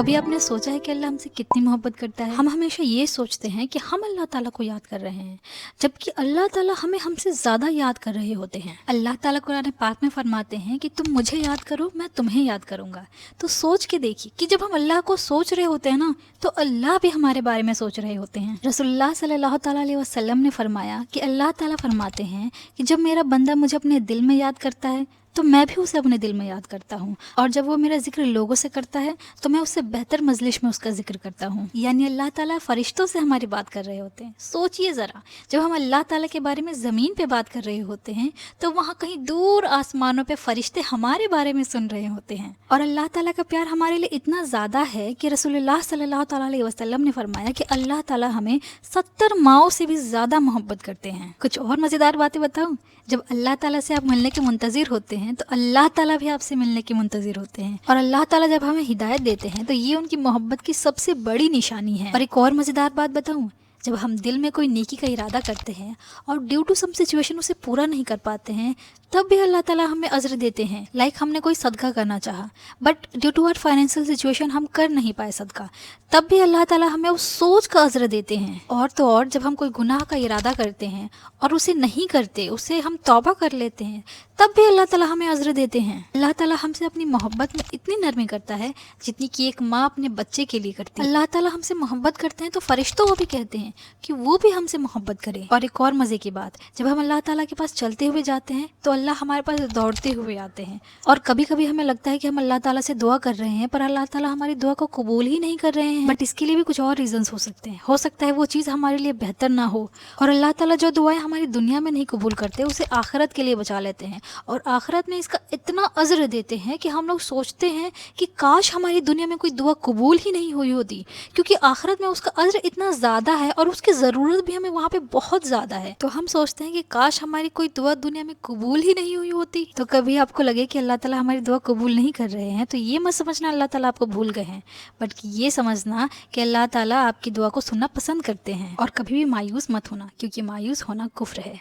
कभी आपने सोचा है कि अल्लाह हमसे कितनी मोहब्बत करता है? हम हमेशा ये सोचते हैं कि हम अल्लाह ताला को याद कर रहे हैं, जबकि अल्लाह ताला हमें हमसे ज़्यादा याद कर रहे होते हैं। अल्लाह ताला कुरान पाक में फरमाते हैं कि तुम मुझे याद करो, मैं तुम्हें याद करूँगा। तो सोच के देखिए कि जब हम अल्लाह को सोच रहे होते हैं ना, तो अल्लाह भी हमारे बारे में सोच रहे होते हैं। रसूलुल्लाह सल्लल्लाहु ताला अलैहि वसल्लम ने फरमाया कि अल्लाह ताला फरमाते हैं कि जब मेरा बंदा मुझे अपने दिल में याद करता है तो मैं भी उसे अपने दिल में याद करता हूँ, और जब वो मेरा जिक्र लोगों से करता है तो मैं उससे बेहतर मजलिस में उसका जिक्र करता हूँ। यानी अल्लाह ताला फरिश्तों से हमारी बात कर रहे होते हैं। सोचिए ज़रा, जब हम अल्लाह ताला के बारे में ज़मीन पे बात कर रहे होते हैं तो वहाँ कहीं दूर आसमानों पे फरिश्ते हमारे बारे में सुन रहे होते हैं। और अल्लाह ताला का प्यार हमारे लिए इतना ज़्यादा है कि रसूलुल्लाह सल्लल्लाहु ताला अलैहि वसल्लम ने फरमाया कि अल्लाह ताला हमें 70 माओं से भी ज़्यादा मोहब्बत करते हैं। कुछ और मज़ेदार बातें बताऊँ? जब अल्लाह ताला से आप मिलने के मुंतज़िर होते हैं तो अल्लाह ताला भी आपसे मिलने के मुंतज़िर होते हैं, और अल्लाह ताला जब हमें हिदायत देते हैं तो ये उनकी मोहब्बत की सबसे बड़ी निशानी है। और एक और मज़ेदार बात बताऊं, जब हम दिल में कोई नेकी का इरादा करते हैं और ड्यू टू सम सिचुएशन उसे पूरा नहीं कर पाते हैं, तब भी अल्लाह ताला हमें अज़्र देते हैं। लाइक हमने कोई सदका करना चाहा but due to our financial situation हम कर नहीं पाए सदका, तब भी अल्लाह ताला हमें उस सोच का अज़्र देते हैं। और तो और जब हम कोई गुनाह का इरादा करते हैं और उसे नहीं करते, उसे हम तौबा कर लेते हैं, तब भी अल्लाह ताला हमें अज़्र देते हैं। अल्लाह ताला हमसे अपनी मोहब्बत में इतनी नरमी करता है जितनी कि एक माँ अपने बच्चे के लिए करती है। अल्लाह ताला हमसे मोहब्बत करते हैं तो फरिश्तों को भी कहते हैं कि वो भी हमसे मोहब्बत करें। और एक और मज़े की बात, जब हम अल्लाह ताला के पास चलते हुए जाते हैं तो अल्लाह हमारे पास दौड़ते हुए आते हैं। और कभी कभी हमें लगता है कि हम अल्लाह ताला से दुआ कर रहे हैं पर अल्लाह ताला हमारी दुआ को कबूल ही नहीं कर रहे हैं। बट इसके लिए भी कुछ और रीजंस हो सकते हैं। हो सकता है वो चीज़ हमारे लिए बेहतर ना हो, और अल्लाह ताला जो दुआएं हमारी दुनिया में नहीं कबूल करते उसे आखिरत के लिए बचा लेते हैं, और आखिरत में इसका इतना अज़्र देते हैं कि हम लोग सोचते हैं कि काश हमारी दुनिया में कोई दुआ कबूल ही नहीं हुई होती, क्योंकि आखिरत में उसका अज़्र इतना ज़्यादा है और उसकी ज़रूरत भी हमें वहाँ पे बहुत ज़्यादा है। तो हम सोचते हैं कि काश हमारी कोई दुआ दुनिया में कबूल ही नहीं हुई होती। तो कभी आपको लगे कि अल्लाह ताला हमारी दुआ कबूल नहीं कर रहे हैं तो ये मत समझना अल्लाह ताला आपको भूल गए हैं, बल्कि ये समझना कि अल्लाह ताला आपकी दुआ को सुनना पसंद करते हैं। और कभी भी मायूस मत होना, क्योंकि मायूस होना कुफ्र है।